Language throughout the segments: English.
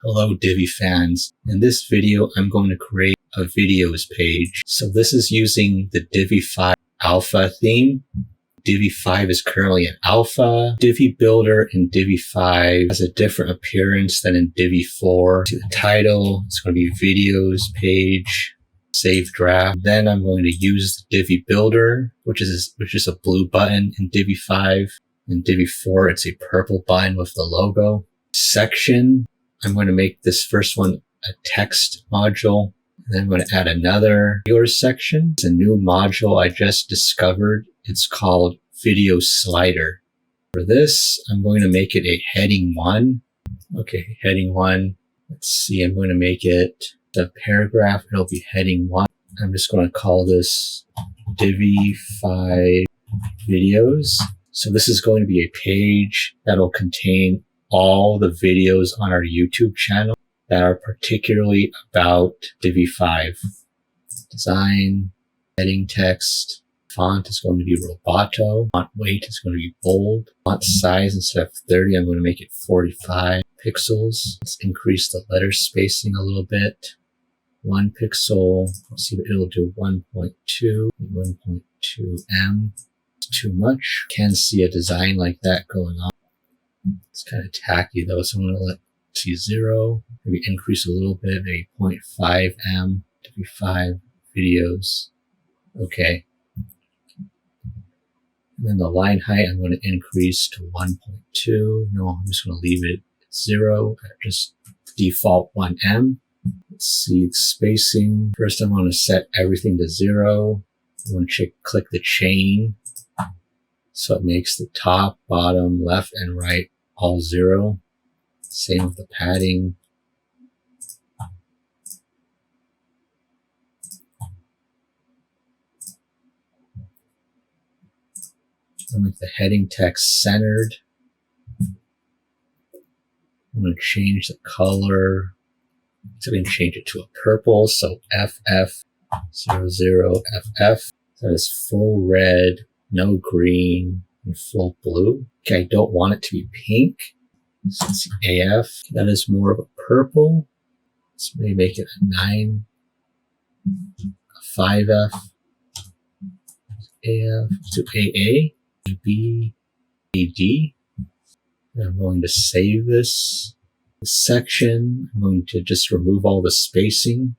Hello Divi fans. In this video, I'm going to create a videos page. So this is using the Divi 5 alpha theme. Divi 5 is currently in alpha. Divi Builder in Divi 5 has a different appearance than in Divi 4. To the title, it's going to be videos page, save draft. Then I'm going to use the Divi Builder, which is a blue button in Divi 5. In Divi 4, it's a purple button with the logo. Section, I'm going to make this first one a text module. And then I'm going to add another viewer section. It's a new module I just discovered. It's called Video Slider. For this, I'm going to make it a heading 1. Okay, heading 1. Let's see, I'm going to make it a paragraph. It'll be heading 1. I'm just going to call this Divi 5 videos. So this is going to be a page that'll contain all the videos on our YouTube channel that are particularly about Divi 5. Design, heading text, font is going to be Roboto, font weight is going to be bold, font size instead of 30, I'm going to make it 45 pixels. Let's increase the letter spacing a little bit. 1 pixel, let's see what it'll do, 1.2, 1.2M. It's too much. Can't see a design like that going on. It's kind of tacky though, so I'm going to let see 0, maybe increase a little bit, maybe 0.5M, Divi 5 videos. Okay. And then the line height, I'm going to increase to 1.2. No, I'm just going to leave it at 0, just default 1M. Let's see the spacing. First, I'm going to set everything to 0. I'm going to click the chain. So it makes the top, bottom, left, and right all 0. Same with the padding. I'll make the heading text centered. I'm going to change the color. So I'm going to change it to a purple. So FF00FF. That is full red, no green, and full blue. Okay, I don't want it to be pink. So let's see, AF. That is more of a purple. Let's maybe make it a 9, a 5F, AF, to AA, B, AD. And I'm going to save this section. I'm going to just remove all the spacing.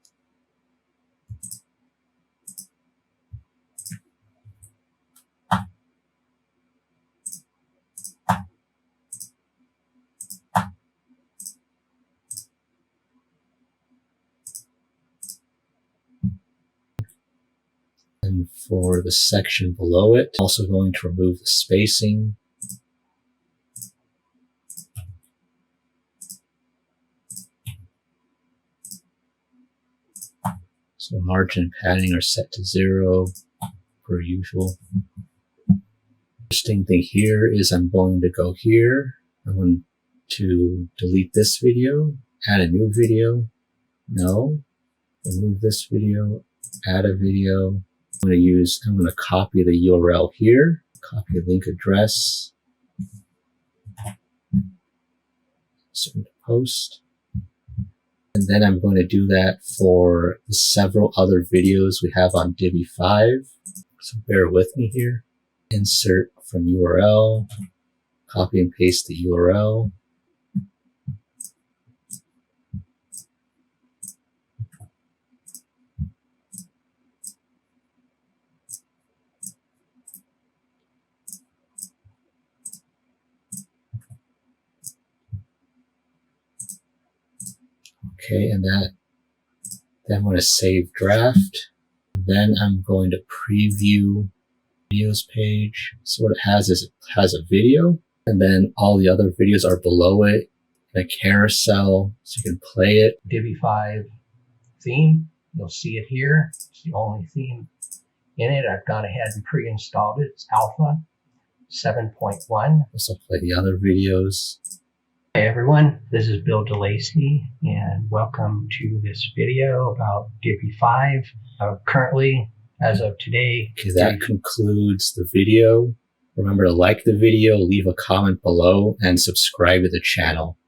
And for the section below it, also going to remove the spacing. So margin and padding are set to 0 per usual. Interesting thing here is I'm going to go here. I'm going to delete this video, add a new video. No. Remove this video, add a video. I'm going to copy the URL here, copy the link address, send to post. And then I'm going to do that for the several other videos we have on Divi 5. So bear with me here. Insert from URL, copy and paste the URL. Okay, and then I'm going to save draft. Then I'm going to preview videos page. So what it has is it has a video, and then all the other videos are below it in a carousel, so you can play it. Divi 5 theme, you'll see it here. It's the only theme in it. I've gone ahead and pre-installed it. It's Alpha 7.1. Also play the other videos. Hey everyone, this is Bill DeLacy and welcome to this video about Divi 5. Currently, as of today, okay, that concludes the video. Remember to like the video, leave a comment below, and subscribe to the channel.